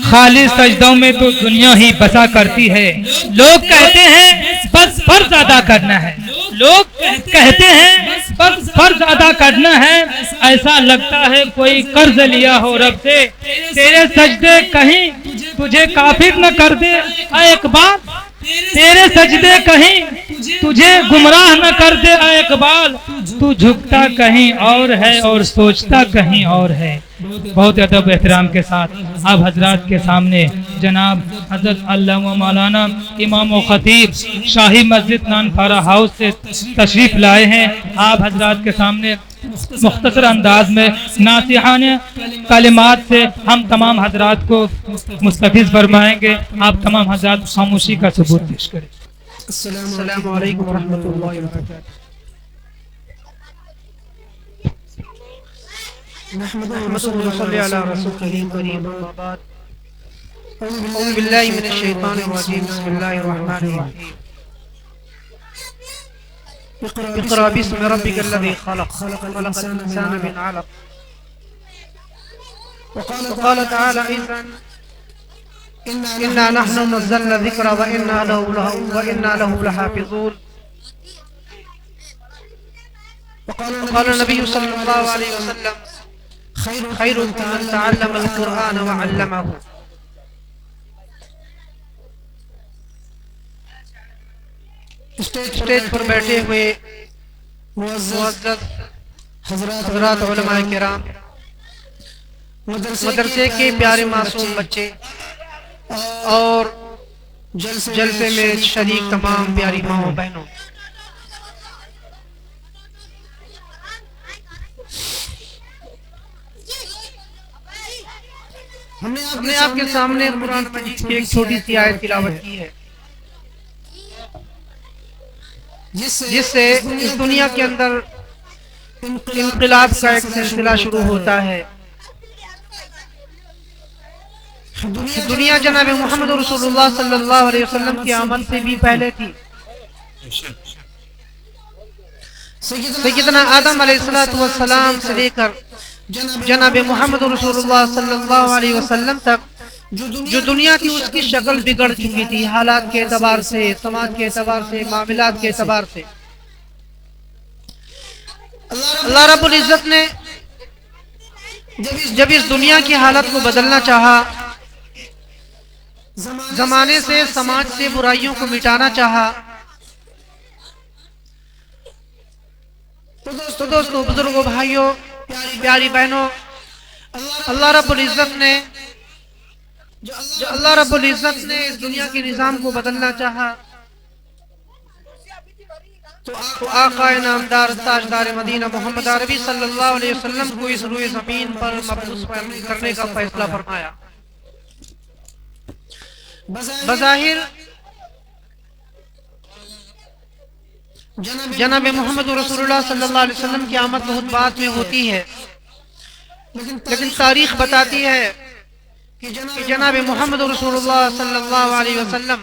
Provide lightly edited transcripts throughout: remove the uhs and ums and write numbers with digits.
خالی سجدوں میں تو دنیا ہی بسا کرتی ہے۔ لوگ کہتے ہیں بس فرض ادا کرنا ہے، لوگ کہتے ہیں بس فرض ادا کرنا ہے، ایسا لگتا ہے کوئی قرض لیا ہو رب سے۔ تیرے سجدے کہیں تجھے کافر نہ کر دے اے اقبال، تیرے سجدے کہیں تجھے گمراہ نہ کر دے اے اقبال، تو جھکتا کہیں اور ہے اور سوچتا کہیں اور ہے۔ بہت ادب و احترام کے ساتھ آپ حضرات کے سامنے جناب حضرت علامہ مولانا امام و خطیب شاہی مسجد نانپارہ ہاؤس سے تشریف لائے ہیں۔ آپ حضرات کے سامنے مختصر انداز میں ناصحانہ کلمات سے ہم تمام حضرات کو مستفیض فرمائیں گے۔ آپ تمام حضرات خاموشی کا ثبوت پیش کریں۔ السلام علیکم ورحمۃ اللہ وبرکاتہ۔ نحمده ونصلي على رسوله الكريم، أما بعد أعوذ بالله من الشيطان الرجيم، بسم الله الرحمن الرحيم۔ اقرأ باسم ربك الذي خلق، خلق الإنسان من علق، وقال تعالى أيضا إنا نحن نزلنا الذكر وإنا له لحافظون، وقال النبي صلى الله عليه وسلم خيركم من تعلم القرآن وعلمه۔ اسٹیج پر بیٹھے ہوئے معزز حضرات علماء کرام، مدرسے کے پیارے معصوم بچے اور جلسے میں شریک تمام پیاری ماؤں بہنوں، ہم نے آپ کے سامنے قرآن مجید کی ایک چھوٹی سی آیت تلاوت کی ہے، جس سے اس دنیا کے اندر انقلاب کا ایک سلسلہ شروع ہوتا ہے۔ دنیا جناب محمد رسول اللہ صلی اللہ علیہ وسلم کی آمد سے بھی پہلے تھی۔ سیدنا آدم علیہ السلام سے لے کر جناب محمد رسول اللہ صلی اللہ علیہ وسلم تک جو دنیا کی اس کی شکل بگڑ چکی تھی، حالات کے اعتبار سے، سماج کے اعتبار سے، معاملات کے اعتبار سے۔ اللہ رب العزت نے جب اس دنیا کی حالت کو بدلنا چاہا، زمانے سے، سماج سے برائیوں کو مٹانا چاہا، تو دوستو، بزرگوں، بھائیوں، پیاری بہنوں، اللہ رب العزت نے اس دنیا کے نظام کو بدلنا چاہا، تو آقا نامدار تاجدار مدینہ محمد عربی صلی اللہ علیہ وسلم کو اس روئے زمین پر مبعوث کرنے کا فیصلہ فرمایا۔ بظاہر جناب محمد رسول اللہ صلی اللہ علیہ وسلم کی آمد بہت بعد میں ہوتی ہے، لیکن تاریخ بتاتی ہے کہ جناب محمد رسول اللہ صلی اللہ علیہ وسلم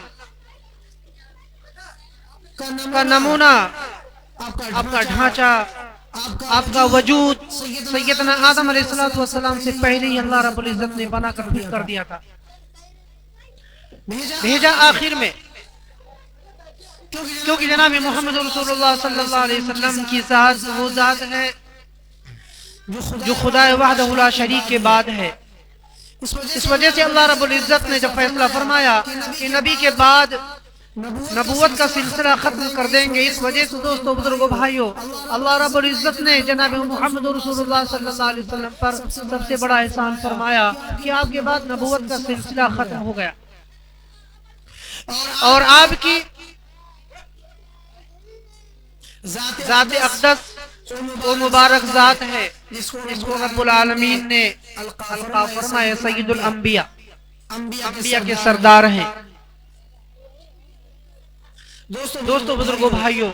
کا نمونہ، آپ کا ڈھانچہ، آپ کا وجود سیدنا آدم علیہ السلام سے پہلے ہی اللہ رب العزت نے بنا کر فٹ کر دیا تھا، بھیجا آخر میں، کیونکہ جناب محمد رسول اللہ صلی اللہ علیہ وسلم کی ذات وہ ذات ہے جو خدا وحدہ لا شریک کے بعد ہے۔ اس وجہ سے اللہ رب العزت نے جب فیصلہ فرمایا کہ نبی کے بعد نبوت کا سلسلہ ختم کر دیں گے، اس وجہ سے دوستو، بزرگوں، بھائیوں، اللہ رب العزت نے جناب محمد رسول اللہ صلی اللہ علیہ وسلم پر سب سے بڑا احسان فرمایا کہ آپ کے بعد نبوت کا سلسلہ ختم ہو گیا، اور آپ کی ذات اقدس وہ مبارک ذات ہے جس کو رب العالمین نے القاب فرمایا سید الانبیاء، انبیاء کے سردار ہیں۔ دوستو، بزرگوں، بھائیوں،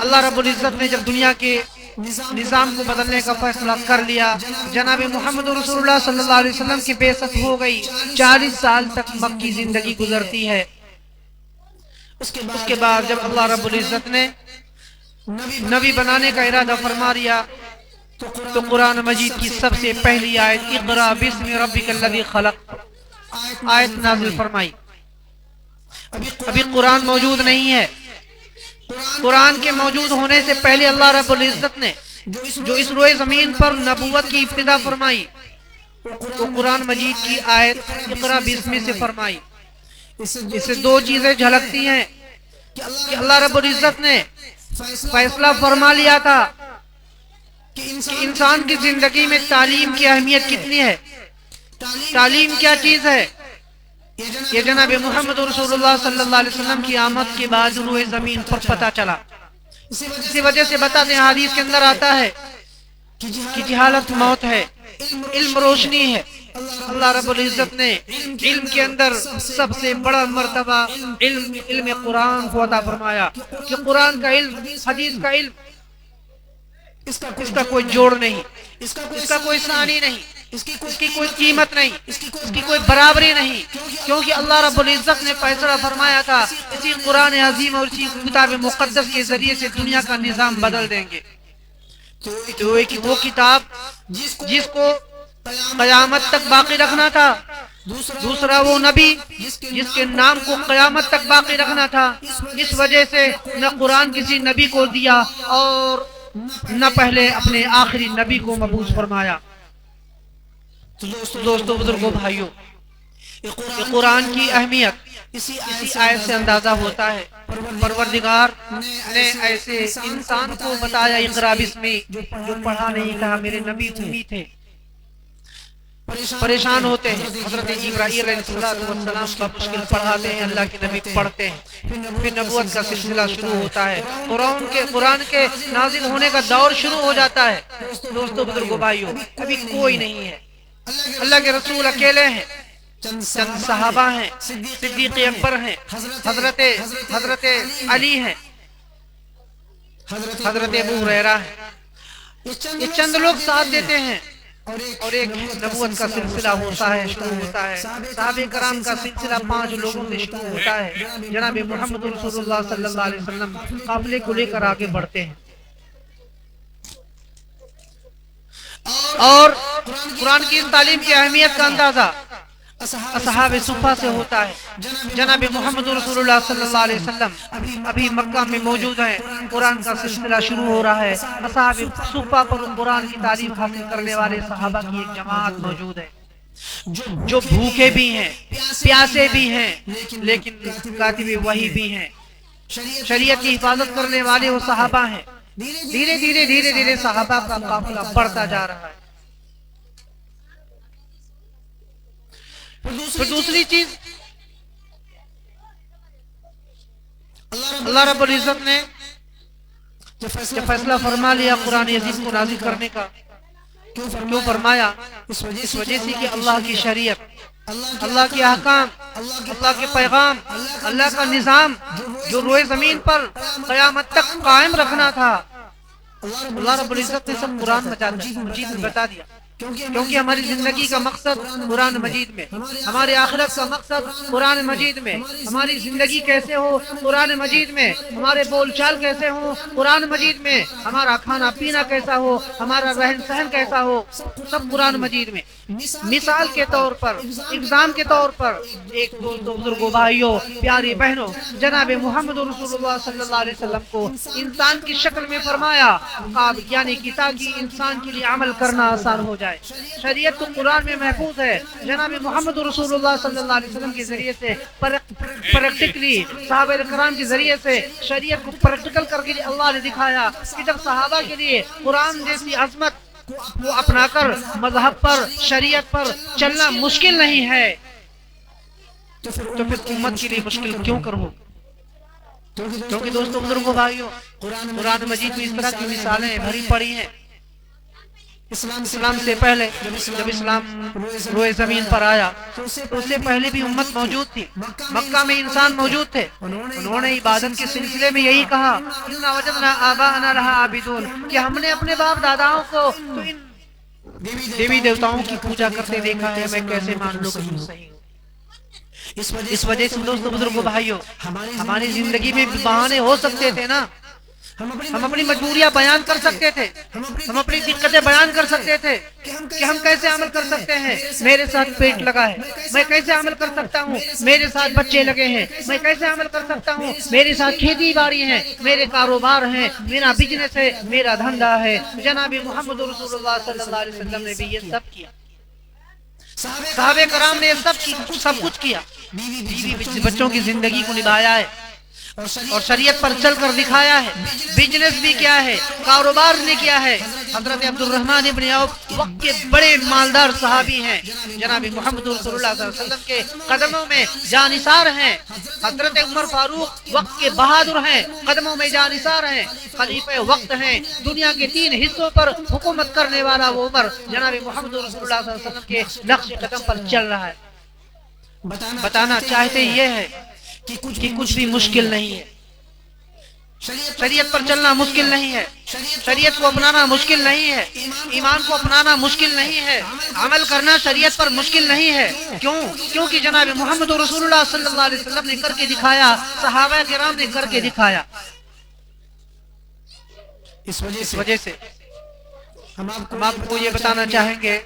اللہ رب العزت نے جب دنیا کے نظام کو بدلنے کا فیصلہ کر لیا، جناب محمد رسول اللہ صلی اللہ علیہ وسلم کی بعثت ہو گئی، 40 سال تک مکی زندگی گزرتی ہے۔ اس کے بعد جب اللہ رب العزت نے نبی بنانے کا ارادہ فرما لیا، تو قرآن مجید کی سب سے پہلی آیت اقرا بسم ربک الذی خلق آیت نازل فرمائی۔ ابھی قرآن موجود نہیں ہے۔ قرآن کے موجود ہونے سے پہلے اللہ رب العزت نے جو اس روئے زمین پر نبوت کی ابتدا فرمائی وہ قرآن مجید کی آیت اقرا بسم سے فرمائی۔ اس سے دو چیزیں جھلکتی ہیں کہ اللہ رب العزت نے فیصلہ فرما لیا تھا کہ انسان کی زندگی میں تعلیم کی اہمیت کتنی ہے، تعلیم کیا چیز ہے۔ یہ جناب محمد رسول اللہ صلی اللہ علیہ وسلم کی آمد کے بعد روئے زمین پر پتہ چلا۔ اسی وجہ سے بتاتے ہیں، حدیث کے اندر آتا ہے کہ جہالت موت ہے، علم روشنی ہے۔ اللہ رب العزت نے علم کے اندر سب سے بڑا مرتبہ علم قرآن کو عطا فرمایا کہ قرآن کا علم، حدیث کا علم، اس کا کوئی جوڑ نہیں، اس کا کوئی ثانی نہیں، اس کی کوئی قیمت نہیں، اس کی کوئی برابری نہیں، کیونکہ اللہ رب العزت نے فیصلہ فرمایا تھا اسی قرآن عظیم اور اسی کتاب مقدس کے ذریعے سے دنیا کا نظام بدل دیں گے۔ تو ایک وہ کتاب جس کو قیامت تک باقی رکھنا تھا، دوسرا وہ نبی جس کے نام کو قیامت تک باقی رکھنا تھا۔ اس وجہ سے نہ قرآن کسی نبی کو دیا اور نہ پہلے اپنے آخری نبی کو مبعوث فرمایا۔ دوستو، بزرگوں، بھائیوں، یہ قرآن کی اہمیت اسی آیت سے اندازہ ہوتا ہے۔ پروردگار نے ایسے انسان کو بتایا اقرا بسم، جو پڑھا نہیں تھا، میرے نبی امی تھے، پریشان ہوتے ہیں، حضرت جبرائیل علیہ السلام کا مشکل پڑھاتے ہیں، اللہ کے نبی پڑھتے ہیں، پھر نبوت کا سلسلہ شروع ہوتا ہے، قرآن کے نازل ہونے کا دور شروع ہو جاتا ہے۔ دوستو، بزرگوں، بھائیوں، ابھی کوئی نہیں ہے، اللہ کے رسول اکیلے ہیں، چند صحابہ ہیں، صدیق اکبر ہیں، حضرت علی ہیں، حضرت ابو ہریرہ ہیں، یہ چند لوگ ساتھ دیتے ہیں اور ایک نبوت کا سلسلہ ہوتا ہے، شروع ہوتا ہے۔ صحابہ کرام کا سلسلہ 5 لوگوں سے شروع ہوتا ہے۔ جناب محمد رسول اللہ صلی اللہ علیہ وسلم قافلے کو لے کر آگے بڑھتے ہیں اور قرآن کی تعلیم کی اہمیت کا اندازہ اصحاب صفہ سے ہوتا ہے۔ جناب محمد رسول اللہ صلی اللہ علیہ وسلم ابھی مکہ میں موجود ہیں، قرآن کا سلسلہ شروع ہو رہا ہے۔ اصحاب صفہ پر قرآن کی تعلیم حاصل کرنے والے صحابہ کی ایک جماعت موجود ہے جو بھوکے بھی ہیں، پیاسے بھی ہیں، لیکن کاتب وحی بھی ہیں، شریعت کی حفاظت کرنے والے وہ صحابہ ہیں۔ دھیرے دھیرے صحابہ کا قافلہ بڑھتا جا رہا ہے۔ پھر دوسری چیز، اللہ رب العزت نے جب فیصلہ فرما لیا قرآن عزیز کو نازل کرنے کا، کیوں فرمایا؟ اس وجہ سے کہ اللہ کی شریعت، اللہ کے احکام، اللہ کے پیغام، اللہ کا نظام جو روئے زمین پر قیامت تک قائم رکھنا تھا، اللہ رب العزت نے سب قرآن مجید میں بتا دیا۔ کیونکہ ہماری زندگی کا مقصد قرآن مجید میں، ہمارے آخرت کا مقصد قرآن مجید میں، ہماری زندگی کیسے ہو قرآن مجید میں، ہمارے بول چال کیسے ہو قرآن مجید میں، ہمارا کھانا پینا کیسا ہو، ہمارا رہن سہن کیسا ہو، سب قرآن مجید میں۔ مثال کے طور پر، اگزام کے طور پر، ایک دوستوں، بزرگوں، بھائیوں، پیاری بہنوں، جناب محمد رسول اللہ صلی اللہ علیہ وسلم کو انسان کی شکل میں فرمایا، یعنی کہ تاکہ انسان کے لیے عمل کرنا آسان ہو جائے۔ شریعت تو قرآن میں محفوظ ہے، جناب محمد رسول اللہ صلی اللہ علیہ وسلم کے ذریعے سے پریکٹیکلی، صحابہ کرام کے ذریعے سے شریعت کو پریکٹیکل کر کے اللہ نے دکھایا کہ جب صحابہ کے لیے قرآن جیسی عظمت کو اپنا کر مذہب پر، شریعت پر چلنا مشکل نہیں ہے، تو پھر امت کے لیے مشکل کیوں کرو؟ کیونکہ دوستوں، بزرگوں، بھائیوں، قرآن مجید میں اس طرح کی مثالیں بھری پڑی ہیں۔ اسلام سے پہلے جب اسلام روئے زمین پر آیا تو اس سے پہلے بھی امت موجود تھی، مکہ میں انسان موجود تھے۔ انہوں نے عبادت کے سلسلے میں یہی کہا، اِنَّا وَجَدْنَا آبَاءَنَا لَهَا عَابِدُونَ، کہ ہم نے اپنے باپ داداؤں کو تو ان دیوی دیوتاؤں کی پوجا کرتے دیکھا ہے، میں کیسے مان لوں کہ صحیح ہو؟ اس وجہ سے دوستوں، بزرگوں، بھائیوں، ہماری زندگی میں بہانے ہو سکتے تھے نا، ہم اپنی مجبوریاں بیان کر سکتے تھے، ہم اپنی دقتیں بیان کر سکتے تھے کہ ہم کیسے عمل کر سکتے ہیں، میرے ساتھ پیٹ لگا ہے میں کیسے عمل کر سکتا ہوں، میرے ساتھ بچے لگے ہیں میں کیسے عمل کر سکتا ہوں، میرے ساتھ کھیتی باڑی ہے، میرے کاروبار ہیں، میرا بزنس ہے، میرا دھندا ہے۔ جناب محمد رسول اللہ صلی اللہ علیہ وسلم نے بھی یہ سب کیا، صحابہ کرام نے سب کچھ کیا، بیوی بچوں کی زندگی کو نبھایا ہے اور شریعت پر چل کر دکھایا ہے، بزنس بھی کیا ہے، کاروبار نے کیا ہے۔ حضرت عبد الرحمن ابن عوف وقت کے بڑے مالدار صحابی ہیں، جناب محمد رسول اللہ صلی اللہ علیہ وسلم کے قدموں میں جانثار ہیں۔ حضرت عمر فاروق وقت کے بہادر ہیں، قدموں میں جانثار ہیں، خلیفہ وقت ہیں، دنیا کے 3 حصوں پر حکومت کرنے والا وہ عمر جناب محمد رسول اللہ صلی اللہ علیہ وسلم کے نقش قدم پر چل رہا ہے۔ بتانا چاہتے یہ ہے کہ کچھ بھی مشکل نہیں ہے، شریعت پر چلنا مشکل نہیں ہے، شریعت کو اپنانا مشکل نہیں ہے، ایمان کو اپنانا مشکل نہیں ہے، عمل کرنا شریعت پر مشکل نہیں ہے۔ کیونکہ جناب محمد رسول اللہ صلی اللہ علیہ وسلم نے کر کے دکھایا، صحابہ کرام نے کر کے دکھایا۔ اس وجہ سے ہم آپ کو یہ بتانا چاہیں گے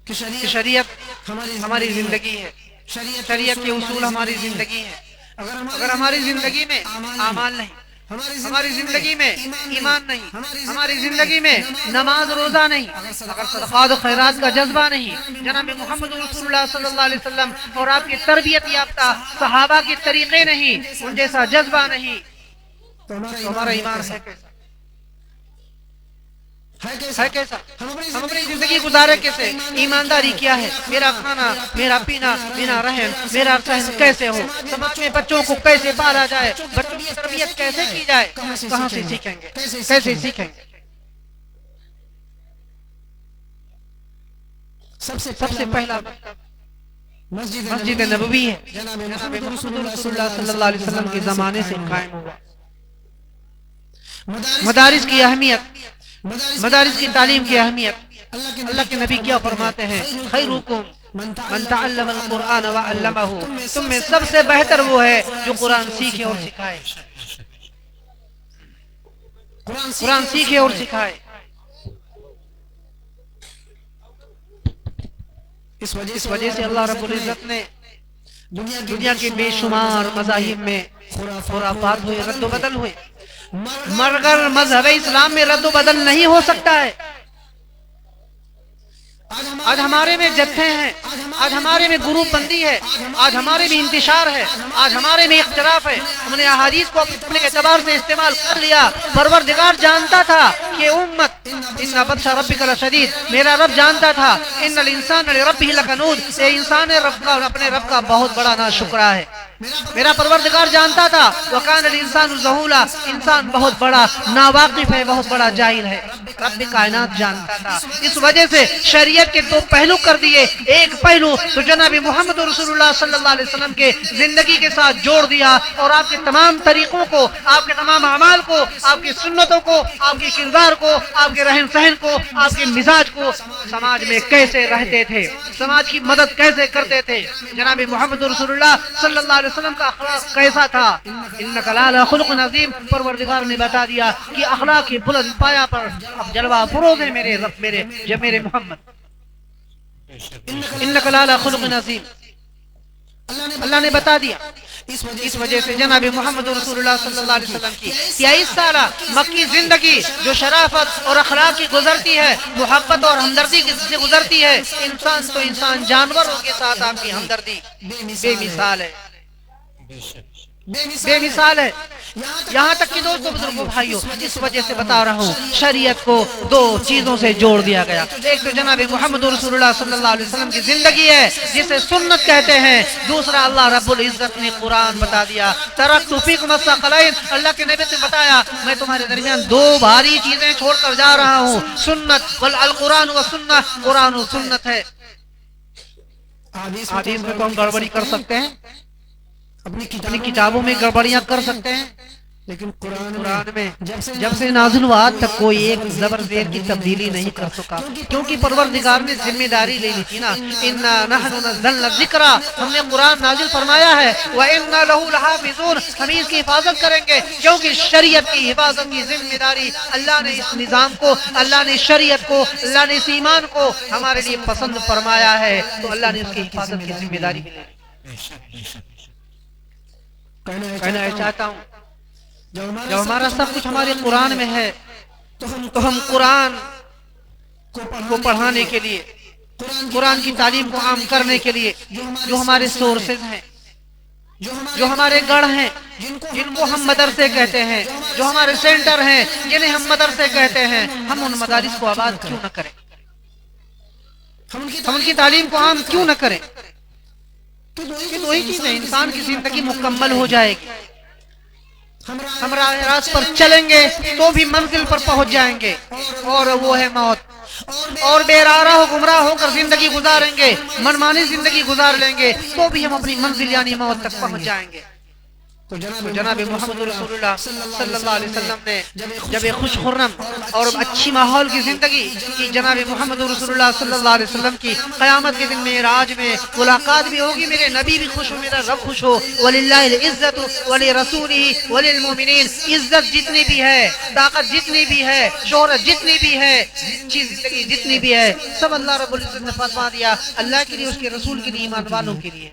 کہ شریعت ہماری زندگی ہے، شریعت کے اصول ہماری زندگی ہے۔ اگر ہماری زندگی میں اعمال نہیں، ہماری زندگی میں ایمان نہیں، ہماری زندگی میں نماز روزہ نہیں، اگر صدقات و خیرات کا جذبہ نہیں، جناب محمد رسول اللہ صلی اللہ علیہ وسلم اور آپ کی تربیت یافتہ صحابہ کے طریقے نہیں، ان جیسا جذبہ نہیں، تو ہمارا ایمان ہے کیسا؟ ہم اپنی زندگی گزارے کیسے؟ ایمانداری کیا ہے؟ میرا کھانا، میرا پینا، میرا رہن، میرا سہن کیسے ہو؟ سماج میں بچوں کو کیسے پالا جائے؟ بچوں کی تربیت کیسے کی جائے؟ کہاں سے سیکھیں گے؟ کیسے سیکھیں گے؟ سب سے پہلا مسجد نبوی ہے، جناب محمد رسول اللہ صلی اللہ علیہ وسلم کے زمانے سے قائم ہوا۔ مدارس کی اہمیت، مدارس کی تعلیم کی اہمیت، اللہ کے نبی کیا فرماتے ہیں؟ خیرکم من تعلم القرآن وعلمہ، تم میں سب سے بہتر وہ ہے جو قرآن سیکھے اور سکھائے، قرآن سیکھے اور سکھائے۔ اس وجہ سے اللہ رب العزت نے دنیا کے بے شمار مذاہب میں خرافات ہوئے، رد و بدل ہوئے، مگر مذہب اسلام میں رد و بدل نہیں ہو سکتا ہے۔ آج ہمارے میں جتھے ہیں، آج ہمارے میں گروپ بندی ہے، آج ہمارے میں انتشار ہے، آج ہمارے میں اختلاف ہے۔ ہم نے احادیث کو اپنے اعتبار سے استعمال کر لیا۔ پروردگار جانتا تھا کہ امت ان بطش ربک لشدید، میرا رب جانتا تھا ان الانسان لربہ لکنود، یہ انسان اپنے رب کا بہت بڑا ناشکرا ہے۔ میرا پروردگار جانتا تھا وکان الانسان ظہولا، انسان بہت بڑا ناواقف ہے، بہت بڑا جاہل ہے، رب کائنات جانتا تھا۔ اس وجہ سے شریعت کے 2 پہلو کر دیے، ایک پہلو تو جناب محمد رسول اللہ صلی اللہ علیہ وسلم کے زندگی کے ساتھ جوڑ دیا، اور آپ کے تمام طریقوں کو، آپ کے تمام اعمال کو، آپ کی سنتوں کو، آپ کے کردار کو، آپ کے رہن سہن کو، آپ کے مزاج کو، سماج میں کیسے رہتے تھے، سماج کی مدد کیسے کرتے تھے، جناب محمد رسول اللہ صلی اللہ علیہ وسلم کا اخلاق کیسا تھا۔ انک لعلی خلق عظیم، پروردگار نے بتا دیا کہ اخلاق کی بلند پایا پر اب جلوہ فروز ہے میرے رب، میرے محمد۔ انک لعلی خلق عظیم، اللہ نے بتا دیا۔ اس وجہ سے جناب محمد رسول اللہ صلی اللہ علیہ وسلم کی 23 سالہ مکی زندگی جو شرافت اور اخلاق کی گزرتی ہے، محبت اور ہمدردی سے گزرتی ہے، انسان تو انسان، جانوروں کے ساتھ آپ کی ہمدردی بے مثال ہے، بے مثال ہے۔ یہاں تک کہ دوستو بزرگوں بھائیوں، اس وجہ سے بتا رہا ہوں شریعت کو 2 چیزوں سے جوڑ دیا گیا۔ ایک تو جناب محمد رسول اللہ صلی اللہ علیہ وسلم کی زندگی ہے جسے سنت کہتے ہیں، دوسرا اللہ رب العزت نے قرآن بتا دیا۔ ترکت فیکم الثقلین، اللہ کے نبی نے بتایا میں تمہارے درمیان 2 بھاری چیزیں چھوڑ کر جا رہا ہوں، سنت والقرآن والسنہ، قرآن و سنت ہے۔ حدیث میں تو ہم گڑبڑی کر سکتے ہیں، اپنی کتابوں میں گڑبڑیاں کر سکتے ہیں، لیکن قرآن میں جب سے نازل ہوا آج تک کوئی ایک زبر زیر کی تبدیلی نہیں کر سکا، کیونکہ پروردگار نے ذمہ داری لے لی تھی نا، انا نحن نزلنا الذکر، ہم نے قرآن نازل فرمایا ہے، وانا لہ لحافظون، ہم اس کی حفاظت کریں گے، کیونکہ شریعت کی حفاظت کی ذمہ داری اللہ نے اس نظام کو، اللہ نے شریعت کو، اللہ نے اس ایمان کو ہمارے لیے پسند فرمایا ہے، تو اللہ نے اس کی حفاظت کی ذمہ داری بھی لے لی۔ کہنا چاہتا ہوں جب ہمارا سب کچھ ہمارے قرآن میں ہے تو ہم قرآن کو پڑھانے کے لیے، قرآن کی تعلیم کو عام کرنے کے لیے جو ہمارے سورسز ہیں، جو ہمارے گڑھ ہیں، جن کو ہم مدرسے کہتے ہیں، جو ہمارے سینٹر ہیں جنہیں ہم مدرسے کہتے ہیں، ہم ان مدارس کو آباد کیوں نہ کریں؟ ہم ان کی تعلیم کو عام کیوں نہ کریں؟ یہ دو ہی چیزیں، انسان کی زندگی مکمل ہو جائے گی، ہم راہ راست پر چلیں گے تو بھی منزل پر پہنچ جائیں گے، اور وہ ہے موت، اور بے راہ و گمراہ ہو کر زندگی گزاریں گے، منمانی زندگی گزار لیں گے تو بھی ہم اپنی منزل یعنی موت تک پہنچ جائیں گے۔ تو جناب محمد رسول اللہ صلی اللہ علیہ وسلم نے جب ایک خوش خرم اور اچھی ماحول کی زندگی کی، جناب محمد رسول اللہ صلی اللہ علیہ وسلم کی قیامت کے دن معراج میں ملاقات بھی ہوگی، میرے نبی بھی خوش ہو، میرا رب خوش ہو، وَلِلَّهِ الْعِزَّةُ وَلِرَسُولِهِ وَلِلْمُؤْمِنِينَ، عزت جتنی بھی ہے، طاقت جتنی بھی ہے، شہرت جتنی بھی ہے، زندگی جتنی بھی ہے، سب اللہ رب العزت نے فرما دیا اللہ کے لیے، اس کے رسول کے لیے، ایمان والوں کے لیے۔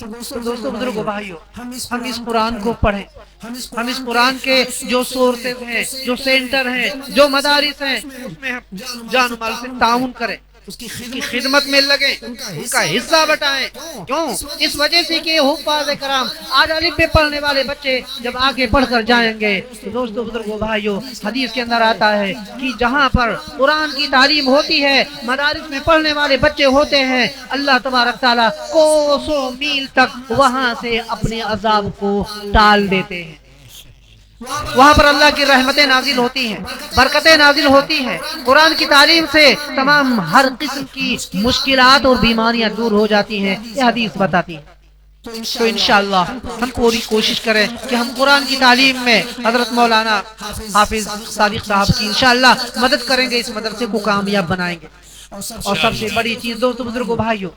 دوستو بزرگو بھائیو، ہم اس قرآن کو پڑھیں، ہم اس قرآن کے جو سورسز ہیں، جو سینٹر ہیں، جو مدارس ہیں، اس میں ہم جان و مال سے تعاون کریں، اس کی خدمت میں لگیں، ان کا حصہ بٹائیں۔ کیوں؟ اس وجہ سے کہ حفاظ کرام آج الف بے پڑھنے والے بچے جب آگے پڑھ کر جائیں گے تو دوستو بزرگو بھائیو، حدیث کے اندر آتا ہے کہ جہاں پر قرآن کی تعلیم ہوتی ہے، مدارس میں پڑھنے والے بچے ہوتے ہیں، اللہ تبارک تعالیٰ کوسوں میل تک وہاں سے اپنے عذاب کو ٹال دیتے ہیں۔ وہاں پر اللہ کی رحمتیں نازل ہوتی ہیں، برکتیں نازل ہوتی ہیں، قرآن کی تعلیم سے تمام ہر قسم کی مشکلات اور بیماریاں دور ہو جاتی ہیں، یہ حدیث بتاتی ہے۔ تو انشاءاللہ ہم پوری کوشش کریں کہ ہم قرآن کی تعلیم میں حضرت مولانا حافظ صادق صاحب کی انشاءاللہ مدد کریں گے، اس مدرسے کو کامیاب بنائیں گے۔ اور سب سے بڑی چیز دوستو بزرگو بھائیو،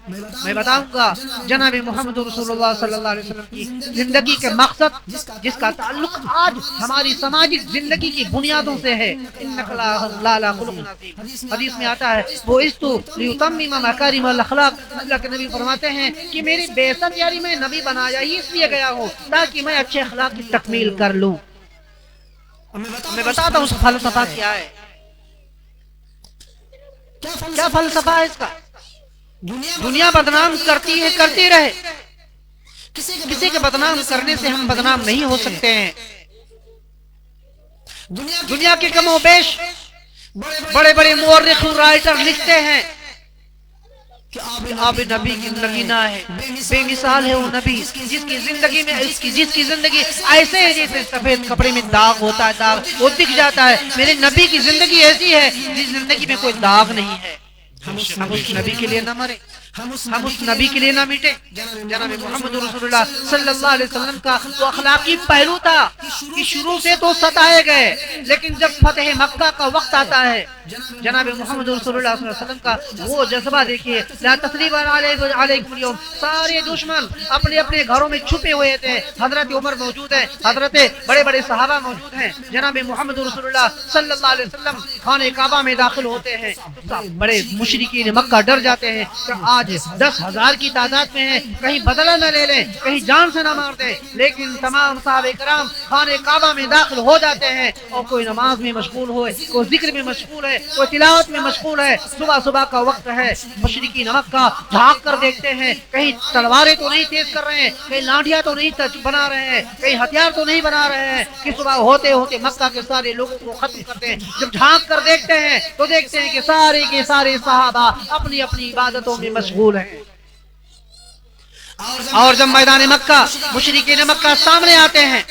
میں بتاؤں گا جناب محمد رسول اللہ صلی اللہ علیہ وسلم کی زندگی کے مقصد، جس کا تعلق آج ہماری سماجی زندگی کی بنیادوں سے ہے۔ انک لعلی خلق عظیم، حدیث میں آتا ہے بعثت لیتمم مکارم الاخلاق، اللہ کے نبی فرماتے ہیں کہ میری بعثت یعنی میں نبی بنایا ہی اس لیے گیا ہوں تاکہ میں اچھے اخلاق کی تکمیل کر لوں۔ میں بتاتا ہوں اس کا فلسفہ کیا ہے، کیا فلسفہ ہے اس کا۔ دنیا بدنام کرتی ہے، کرتی رہے، کسی کے بدنام کرنے سے ہم بدنام نہیں ہو سکتے ہیں۔ دنیا کے کم و بیش بڑے بڑے مورخ و رائٹر لکھتے ہیں کہ آپ نبی کی نگینہ ہے، بے مثال ہے وہ نبی جس کی زندگی میں جس کی زندگی ایسے ہے جیسے سفید کپڑے میں داغ ہوتا ہے، داغ وہ دکھ جاتا ہے۔ میرے نبی کی زندگی ایسی ہے جس زندگی میں کوئی داغ نہیں ہے۔ ہم اس نبی کے لیے نہ مریں، ہم اس نبی کے لیے نہ مٹے۔ جناب محمد رسول اللہ صلی اللہ علیہ وسلم کا وہ اخلاقی پہلو تھا کہ شروع سے تو ستائے گئے، لیکن جب فتح مکہ کا وقت آتا ہے، جناب محمد رسول اللہ صلی اللہ علیہ وسلم کا وہ جذبہ دیکھیے، لا تثریب علیکم اليوم، سارے دشمن اپنے اپنے گھروں میں چھپے ہوئے تھے، حضرت عمر موجود ہیں، حضرت بڑے بڑے صحابہ موجود ہیں، جناب محمد رسول اللہ صلی اللہ علیہ وسلم خانہ کعبہ میں داخل ہوتے ہیں، بڑے مشرکین مکہ ڈر جاتے ہیں کہ آج 10,000 کی تعداد میں ہیں، کہیں بدلہ نہ لے لیں، کہیں جان سے نہ مار دیں، لیکن تمام صحابہ کرام خانہ کعبہ میں داخل ہو جاتے ہیں، اور کوئی نماز میں مشغول ہوئے، کوئی ذکر میں مشغول ہے، کوئی تلاوت میں مشغول ہے۔ صبح کا وقت ہے، مشرکین مکہ جھانک کر دیکھتے ہیں کہیں تلواریں تو نہیں تیز کر رہے ہیں، کہیں لاٹھیاں تو نہیں بنا رہے ہیں، کہیں ہتھیار تو نہیں بنا رہے ہیں کہ صبح ہوتے ہوتے مکہ کے سارے لوگوں کو ختم کرتے ہیں۔ جب جھانک کر دیکھتے ہیں تو دیکھتے ہیں کہ سارے کے سارے صحابہ اپنی اپنی عبادتوں میں مشغول ہیں۔ اور جب میدان مکہ مشرکین مکہ سامنے آتے ہیں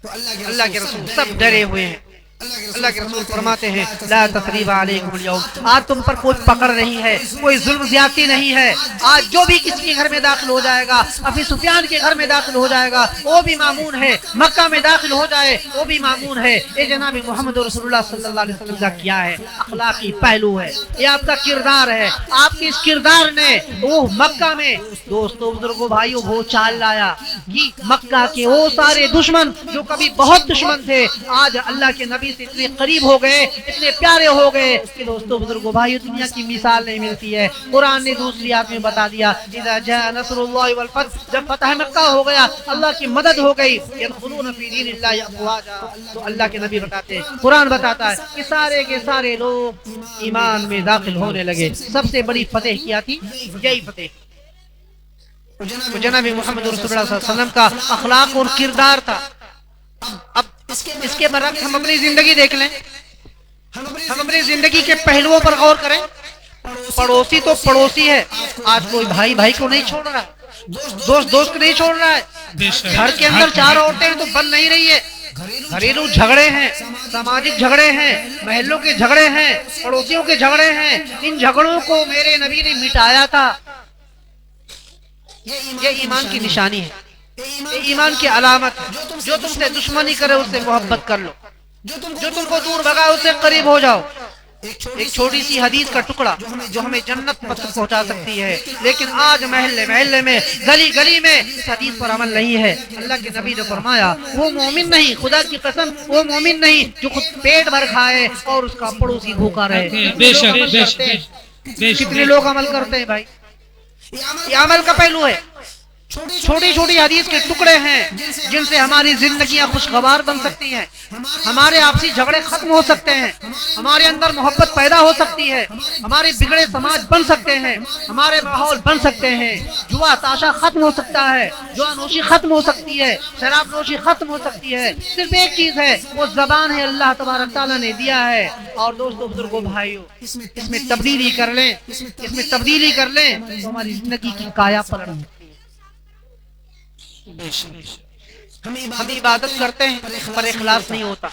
تو اللہ کے رسول سب ڈرے ہوئے ہیں، اللہ کے رسول فرماتے ہیں لا تثریب علیکم اليوم، آج تم پر کوئی پکڑ نہیں ہے، کوئی ظلم زیادتی نہیں ہے۔ آج جو بھی کسی کے گھر میں داخل ہو جائے گا، ابی سفیان کے گھر میں داخل ہو جائے گا وہ بھی مامون ہے، مکہ میں داخل ہو جائے وہ بھی مامون ہے۔ یہ جناب محمد رسول اللہ صلی اللہ علیہ وسلم کا کیا ہے؟ اخلاقی پہلو ہے، یہ آپ کا کردار ہے۔ آپ کے اس کردار نے وہ مکہ میں دوستو بزرگوں بھائیوں وہ چال لایا کہ مکہ کے وہ سارے دشمن جو کبھی بہت دشمن تھے آج اللہ کے نبی سے اتنے قریب ہو گئے، اتنے پیارے ہو گئے کہ دوستو بزرگوں بھائیوں دنیا کی مثال نہیں ملتی ہے۔ قرآن نے دوسری آیت میں بتا دیا اذا جاء نصر اللہ والفتح، جب فتح مکہ ہو گیا، اللہ کی مدد ہو گئی، يدخلون فی دین اللہ افواجا، تو اللہ کے نبی بتاتے ہیں، قرآن بتاتا ہے کہ سارے کے سارے لوگ ایمان میں داخل ہونے لگے۔ سب سے بڑی فتح کیا تھی؟ یہی فتح تو جناب محمد رسول اللہ صلی اللہ علیہ وسلم کا اخلاق اور کردار تھا۔ اب اس کے برعکس ہم اپنی زندگی دیکھ لیں، ہم اپنی زندگی کے پہلوؤں پر غور کریں۔ پڑوسی تو پڑوسی ہے، آج کوئی بھائی بھائی کو نہیں چھوڑ رہا، دوست دوست کو نہیں چھوڑ رہا ہے۔ گھر کے اندر چار عورتیں تو بن نہیں رہی ہے، گھریلو جھگڑے ہیں، سماجک جھگڑے ہیں، محلوں کے جھگڑے ہیں، پڑوسیوں کے جھگڑے ہیں۔ ان جھگڑوں کو میرے نبی نے مٹایا تھا۔ یہ ایمان کی نشانی ہے، یہ ایمان کی علامت ہے۔ جو تم سے دشمنی کرے اس سے محبت کر لو، جو تم کو دور بھگائے اس سے قریب ہو جاؤ۔ ایک چھوٹی سی حدیث کا ٹکڑا جو ہمیں جنت تک پہنچا سکتی ہے، لیکن آج محلے محلے میں گلی گلی میں اس حدیث پر عمل نہیں ہے۔ اللہ کے نبی نے فرمایا وہ مومن نہیں، خدا کی قسم وہ مومن نہیں جو خود پیٹ بھر کھائے اور اس کا پڑوسی بھوکا رہے۔ کتنے لوگ عمل کرتے ہیں بھائی؟ یہ عمل کا پہلو ہے۔ چھوٹی چھوٹی حدیث کے ٹکڑے ہیں جن سے ہماری زندگیاں خوشگوار بن سکتی ہیں، ہمارے آپسی جھگڑے ختم ہو سکتے ہیں، ہمارے اندر محبت پیدا ہو سکتی ہے، ہمارے بگڑے سماج بن سکتے ہیں، ہمارے ماحول بن سکتے ہیں، جوا تاشا ختم ہو سکتا ہے، جوا نوشی ختم ہو سکتی ہے، شراب نوشی ختم ہو سکتی ہے۔ صرف ایک چیز ہے، وہ زبان ہے، اللہ تبارک تعالیٰ نے دیا ہے۔ اور دوستو بزرگوں بھائیوں اس میں تبدیلی کر لیں، اس میں تبدیلی کر لیں تو ہماری زندگی کی کایا پلٹ سکتی ہے۔ ہم عبادت کرتے ہیں پر اخلاص نہیں ہوتا،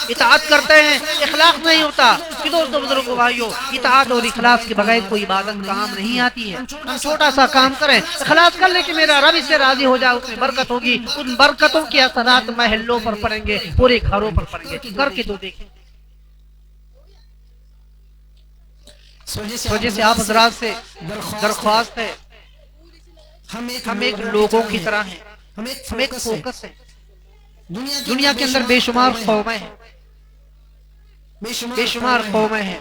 اطاعت کرتے ہیں اخلاص نہیں ہوتا۔ کہ دوستو بزرگوں بھائیوں اطاعت اور اخلاص کے بغیر کوئی عبادت کام نہیں آتی ہے۔ ہم چھوٹا سا کام کریں، اخلاص کر لیں کہ میرا رب اس سے راضی ہو جائے، اس میں برکت ہوگی، ان برکتوں کے اثرات محلوں پر پڑیں گے، پورے گھروں پر پڑیں گے۔ کر کے تو دیکھیں۔ اس وجہ سے آپ حضرات سے درخواست ہے، ہم ایک لوگوں کی طرح ہیں، ہم ایک فوکس ہے۔ دنیا کے اندر بے شمار قومیں ہیں، بے شمار قومیں ہیں۔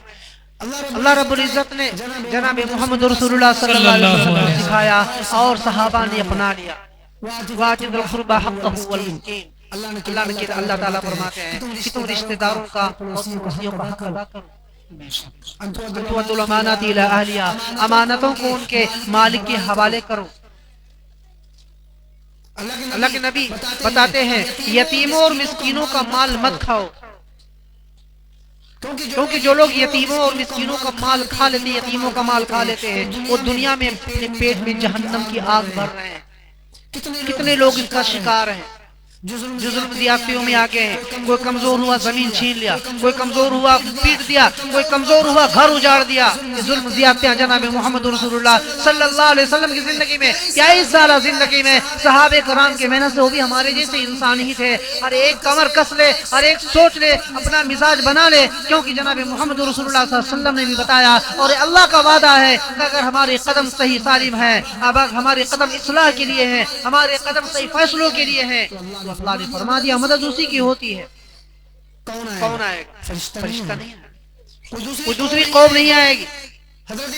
اللہ رب العزت نے جناب محمد رسول اللہ صلی اللہ علیہ وسلم کو سکھایا اور صحابہ نے اپنا لیا۔ وَآتِ ذِي الْقُرْبَى حَقَّهُ وَالْمِسْكِينَ، اللہ تعالیٰ فرماتے ہیں کہ تم رشتہ داروں کا اور پڑوسیوں کا حق ادا کرو۔ وَأَدُّوا الْأَمَانَاتِ إِلَىٰ أَهْلِهَا، امانتوں کو ان کے مالک کے حوالے کرو۔ اللہ کے نبی بتاتے ہیں یتیموں اور مسکینوں کا مال مت کھاؤ، کیونکہ جو لوگ یتیموں اور مسکینوں کا مال کھا لیتے ہیں، یتیموں کا مال کھا لیتے ہیں، وہ دنیا میں اپنے پیٹ میں جہنم کی آگ بھر رہے ہیں۔ کتنے لوگ اس کا شکار ہیں جو ظلم زیادتیوں میں آگے ہیں۔ کوئی کمزور ہوا زمین چھین لیا، کوئی کمزور ہوا پیٹ دیا، کوئی کمزور ہوا گھر اجاڑ دیا۔ یہ ظلم زیادتیاں جناب محمد رسول اللہ صلی اللہ علیہ وسلم کی زندگی میں، 23 سالہ زندگی میں صحابہ کرام کے محنت سے، وہ بھی ہمارے جیسے انسان ہی تھے۔ ہر ایک کمر کس لے، ہر ایک سوچ لے، اپنا مزاج بنا لے، کیونکہ جناب محمد رسول اللہ صلی اللہ علیہ وسلم نے بھی بتایا اور اللہ کا وعدہ ہے کہ اگر ہمارے قدم صحیح سالم ہیں، اب ہمارے قدم اصلاح کے لیے ہیں، ہمارے قدم صحیح فیصلوں کے لیے ہیں، تو اللہ نے فرما دیا مدد اسی کی ہوتی ہے۔ کون آئے گا؟ فرشتہ نہیں آئے، کوئی دوسری قوم نہیں آئے گی،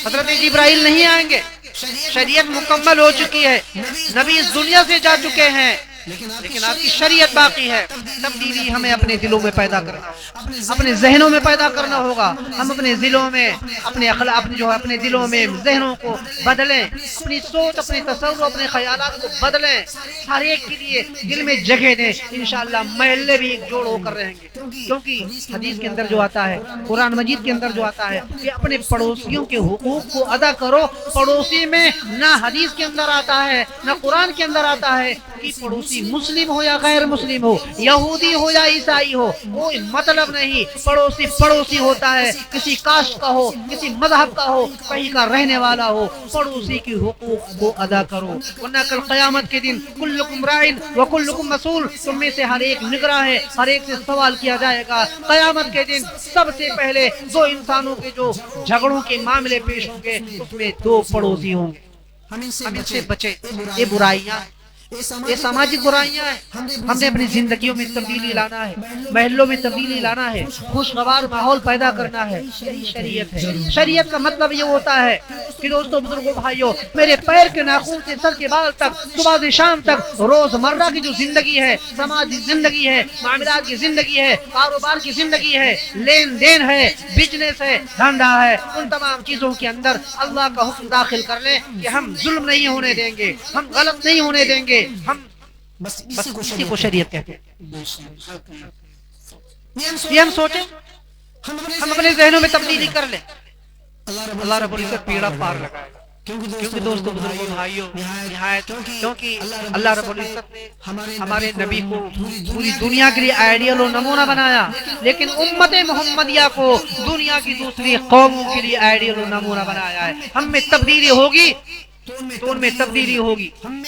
حضرت جبرائیل نہیں آئیں گے۔ شریعت مکمل ہو چکی ہے، نبی اس دنیا سے جا چکے ہیں، لیکن آپ کی شریعت باقی ہے۔ تبدیلی ہمیں اپنے دلوں میں پیدا کرنا ہوگا، اپنے ذہنوں میں پیدا کرنا ہوگا۔ ہم اپنے دلوں میں اپنے دلوں میں ذہنوں کو بدلیں، اپنی سوچ، اپنے تصور، اپنے خیالات کو بدلیں، ہر ایک کے لیے دل میں جگہ دیں۔ انشاءاللہ محلے بھی ایک جوڑ ہو کر رہیں گے، کیونکہ حدیث کے اندر جو آتا ہے، قرآن مجید کے اندر جو آتا ہے کہ اپنے پڑوسیوں کے حقوق کو ادا کرو۔ پڑوسی میں نہ حدیث کے اندر آتا ہے نہ قرآن کے اندر آتا ہے کہ پڑوسی پڑوسی مسلم ہو یا غیر مسلم ہو، یہودی ہو یا عیسائی ہو، کوئی مطلب نہیں، پڑوسی پڑوسی ہوتا ہے، کسی کاسٹ کا ہو، کسی مذہب کا ہو، کہیں کا رہنے والا ہو، پڑوسی کی حقوق کو ادا کرو، ورنہ کل قیامت کے دن کلکم راعٍ وکلکم مسئول، تم میں سے ہر ایک نگراں ہے، ہر ایک سے سوال کیا جائے گا۔ قیامت کے دن سب سے پہلے دو انسانوں کے جو جھگڑوں کے معاملے پیش ہوں گے، اس میں دو پڑوسی ہوں گے۔ ہم ان سے بچے، یہ برائیاں، یہ سماجی برائیاں ہیں۔ ہم نے اپنی زندگیوں میں تبدیلی لانا ہے، محلوں میں تبدیلی لانا ہے، خوشگوار ماحول پیدا کرنا ہے، یہی شریعت ہے۔ شریعت کا مطلب یہ ہوتا ہے کہ دوستو بزرگوں بھائیوں، میرے پیر کے ناخن سے سر کے بال تک، صبح سے شام تک، روزمرہ کی جو زندگی ہے، سماجی زندگی ہے، معاملات کی زندگی ہے، کاروبار کی زندگی ہے، لین دین ہے، بزنس ہے، دھندا ہے، ان تمام چیزوں کے اندر اللہ کا حکم داخل کر لیں کہ ہم ظلم نہیں ہونے دیں گے، ہم غلط نہیں ہونے دیں گے، ہم بس اسی کو شریعت کہتے ہیں۔ یہ ہم سوچیں، ہم اپنے ذہنوں میں تبدیلی کر لیں، اللہ رب العزت پیڑا پار لگائے گا۔ کیونکہ دوستو بزرگوں بھائیوں، نہایت کیونکہ اللہ رب العزت نے ہمارے نبی کو پوری دنیا کے لیے آئیڈیل و نمونہ بنایا، لیکن امت محمدیہ کو دنیا کی دوسری قوموں کے لیے آئیڈیل و نمونہ بنایا ہے۔ ہم میں تبدیلی ہوگی تو ان میں تبدیلی ہوگی،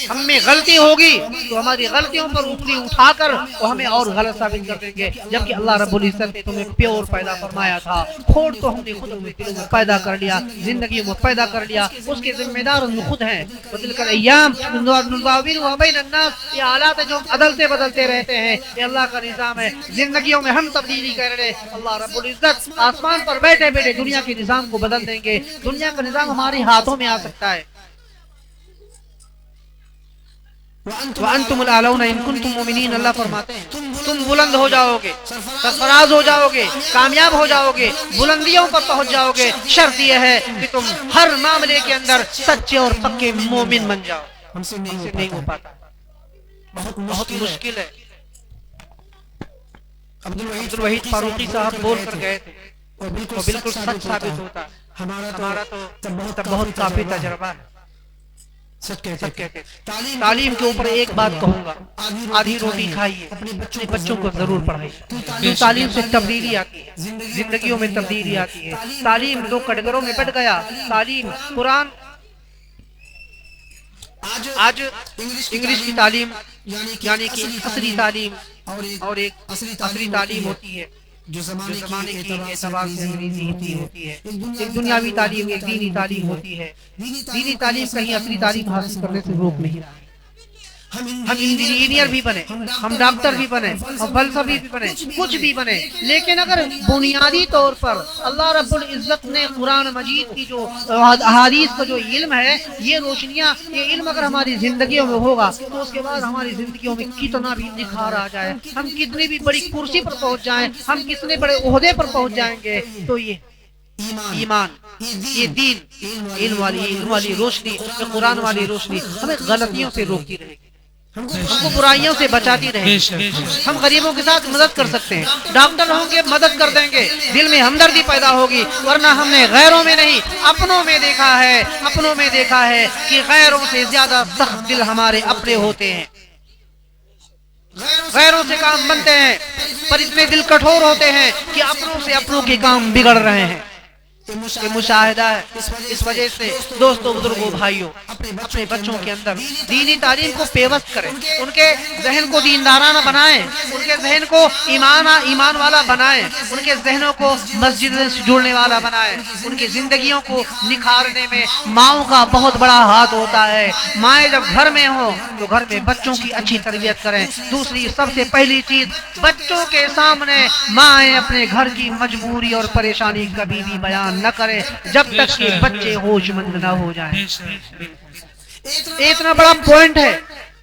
ہم میں غلطی ہوگی تو ہماری غلطیوں پر انگلی اٹھا کر وہ ہمیں اور غلط ثابت کر دیں گے، جبکہ اللہ رب العزت نے تمہیں پیور پیدا فرمایا تھا، کھوٹ تو ہم نے خود اپنے دلوں میں پیدا کر لیا، زندگیوں میں پیدا کر لیا، اس کے ذمہ دار ہم خود ہیں۔ وَتِلْكَ الْأَيَّامُ نُدَاوِلُهَا بَيْنَ النَّاسِ، یہ حالات جو عدلتے بدلتے رہتے ہیں، یہ اللہ کا نظام ہے۔ زندگیوں میں ہم تبدیلی کر رہے، اللہ رب العزت آسمان پر بیٹھے بیٹھے دنیا کے نظام کو بدل دیں گے۔ دنیا کا نظام ہمارے ہاتھوں میں آ سکتا ہے۔ وَأَنْتُمُ الْأَعْلَوْنَ إِن كُنتُم مُؤْمِنِينَ، اللہ فرماتے ہیں تم بلند ہو جاؤ گے، سرفراز ہو جاؤ گے، کامیاب ہو جاؤ گے، بلندیوں پر پہنچ جاؤ گے، شرط یہ ہے کہ تم ہر معاملے کے اندر سچے اور پکے مومن بن جاؤ۔ ہم سے نہیں ہو پاتا، بہت مشکل ہے۔ عبدالوحید فاروقی صاحب بول کر گئے تھے اور بالکل سچ ثابت ہوتا، ہمارا تو بہت کافی تجربہ ہے۔ سب کہتے ہیں تعلیم کے اوپر ایک بات کہوں گا، آدھی روٹی کھائیے، اپنے بچوں کو ضرور پڑھائیے، کیوں تعلیم سے تبدیلی آتی ہے، زندگیوں میں تبدیلی آتی ہے۔ تعلیم دو کٹگروں میں بٹ گیا، تعلیم قرآن، آج انگلش کی تعلیم یعنی کہ عصری تعلیم اور ایک عصری تعلیم ہوتی ہے جو زمانے کے اعتبار سے انگریزی ہوتی ہے، ایک دنیاوی تعلیم، ایک دینی تعلیم ہوتی ہے۔ دینی تعلیم کہیں عصری تعلیم حاصل کرنے سے روک نہیں رہا ہے۔ ہم انجینئر بھی بنے، ہم ڈاکٹر بھی بنے، ہم فلسفی بھی بنے، کچھ بھی بنے، لیکن اگر بنیادی طور پر اللہ رب العزت نے قرآن مجید کی جو احادیث کا جو علم ہے، یہ روشنیاں، یہ علم اگر ہماری زندگیوں میں ہوگا تو اس کے بعد ہماری زندگیوں میں کتنا بھی نکھار آ جائے، ہم کتنی بھی بڑی کرسی پر پہنچ جائیں، ہم کتنے بڑے عہدے پر پہنچ جائیں گے، تو یہ ایمان، یہ دین، علم والی روشنی، یہ قرآن والی روشنی ہمیں غلطیوں سے روکتی رہے گی، ہم کو برائیوں سے بچاتی رہے گی۔ ہم غریبوں کے ساتھ مدد کر سکتے ہیں، ڈاکٹر ہوں گے مدد کر دیں گے، دل میں ہمدردی پیدا ہوگی، ورنہ ہم نے غیروں میں نہیں اپنوں میں دیکھا ہے کہ غیروں سے زیادہ سخت دل ہمارے اپنے ہوتے ہیں۔ غیروں سے کام بنتے ہیں پر اتنے دل کٹھور ہوتے ہیں کہ اپنوں سے اپنوں کے کام بگڑ رہے ہیں۔ یہ مشاہدہ ہے۔ اس وجہ سے دوستو بزرگوں بھائیوں، اپنے بچوں کے اندر دینی تعلیم کو پیوست کریں، ان کے ذہن کو دیندارانہ بنائیں، ان کے ذہن کو ایمان والا بنائیں، ان کے ذہنوں کو مسجد سے جڑنے والا بنائیں۔ ان کی زندگیوں کو نکھارنے میں ماؤں کا بہت بڑا ہاتھ ہوتا ہے۔ مائیں جب گھر میں ہوں تو گھر میں بچوں کی اچھی تربیت کریں۔ دوسری سب سے پہلی چیز، بچوں کے سامنے مائیں اپنے گھر کی مجبوری اور پریشانی کبھی بھی بیان نہ کرے جب تک کہ بچے ہوش مند نہ ہو جائیں۔ اتنا بڑا پوائنٹ ہے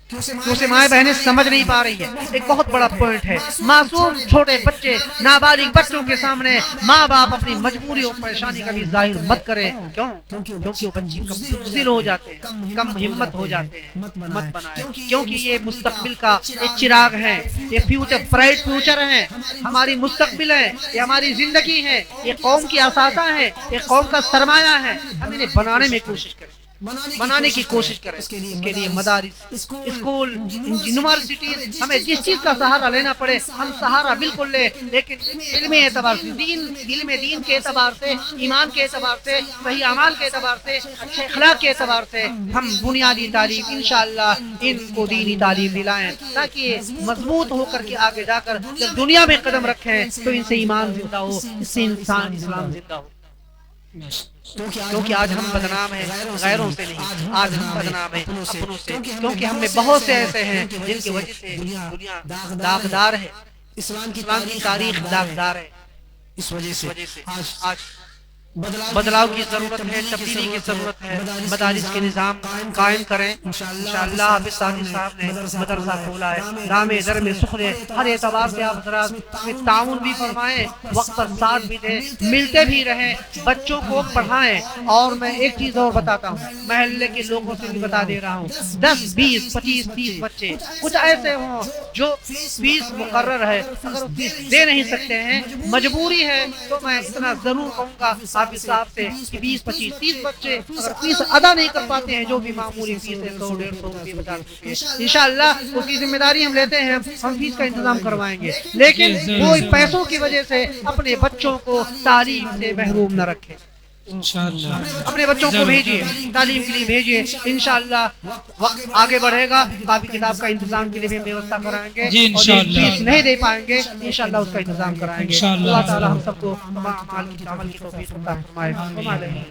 کہ اسے مائیں بہنیں سمجھ نہیں پا رہی ہے، ایک بہت بڑا پوائنٹ ہے۔ معصوم چھوٹے بچے، نابالغ بچوں کے سامنے ماں باپ اپنی مجبوری اور پریشانی کا بھی ظاہر مت کرے۔ کیونکہ وہ بچے کم بزدل ہو جاتے ہیں، کم ہمت ہو جاتے ہیں۔ مت بنائے، کیونکہ یہ مستقبل کا ایک چراغ ہے، یہ فیوچر، برائٹ فیوچر ہے، ہماری مستقبل ہے، یہ ہماری زندگی ہے، یہ قوم کی اساسہ ہے، یہ قوم کا سرمایہ ہے۔ ہم انہیں بنانے میں کوشش کریں، بنانے کی کوشش کریں. اس کے لیے مدارس، اسکول، یونیورسٹیز، ہمیں جس چیز کا سہارا لینا پڑے ہم سہارا بالکل لیں، لیکن علمی اعتبار سے، علم دین کے اعتبار سے، ایمان کے اعتبار سے، صحیح اعمال کے اعتبار سے، اچھے اخلاق کے اعتبار سے ہم بنیادی تعلیم انشاءاللہ ان کو دینی تعلیم دلائیں، تاکہ یہ مضبوط ہو کر کے آگے جا کر جب دنیا میں قدم رکھیں تو ان سے ایمان زندہ ہو، اس سے انسان اسلام زندہ ہو. کیونکہ آج ہم بدنام ہیں غیروں سے نہیں، آج ہم بدنام ہیں اپنوں سے، کیونکہ ہم میں بہت سے ایسے ہیں جن کی وجہ سے دنیا داغدار ہے، اسلام کی تاریخ داغدار ہے. اس وجہ سے آج بدلاؤ کی ضرورت ہے، تبدیلی کی ضرورت ہے. مدارس کے نظام قائم کریں انشاءاللہ. حافظ ثانی صاحب نے مدرسہ کھولا ہے، نام در میں سخرے، ہر اعتبار سے آپ حضرات میں تعاون بھی فرمائیں، وقت پر ساتھ بھی دیں، ملتے بھی رہیں، بچوں کو پڑھائیں. اور میں ایک چیز اور بتاتا ہوں، محلے کے لوگوں سے بھی بتا دے رہا ہوں، 10 20 25 30 بچے کچھ ایسے ہوں جو فیس مقرر ہے، اگر فیس دے نہیں سکتے ہیں، مجبوری ہے، تو میں اتنا ضرور کہوں گا حافظ صاحب سے کہ 20 25 30 بچے اگر فیس ادا نہیں کر پاتے ہیں، جو بھی معمولی فیس ہے 100 150 روپے 50 روپے، انشاءاللہ اس کی ذمہ داری ہم لیتے ہیں، ہم فیس کا انتظام کروائیں گے، لیکن وہ پیسوں کی وجہ سے اپنے بچوں کو تعلیم سے محروم نہ رکھیں. اپنے بچوں کو بھیجیے، تعلیم کے لیے بھیجیے، انشاءاللہ وقت آگے بڑھے گا، کافی کتاب کا انتظام کے لیے بھی ویوستھا کرائیں گے، اور جو فیس نہیں دے پائیں گے انشاءاللہ اس کا انتظام کرائیں گے. اللہ تعالی ہم سب کو عمل کی توفیق عطا فرمائے.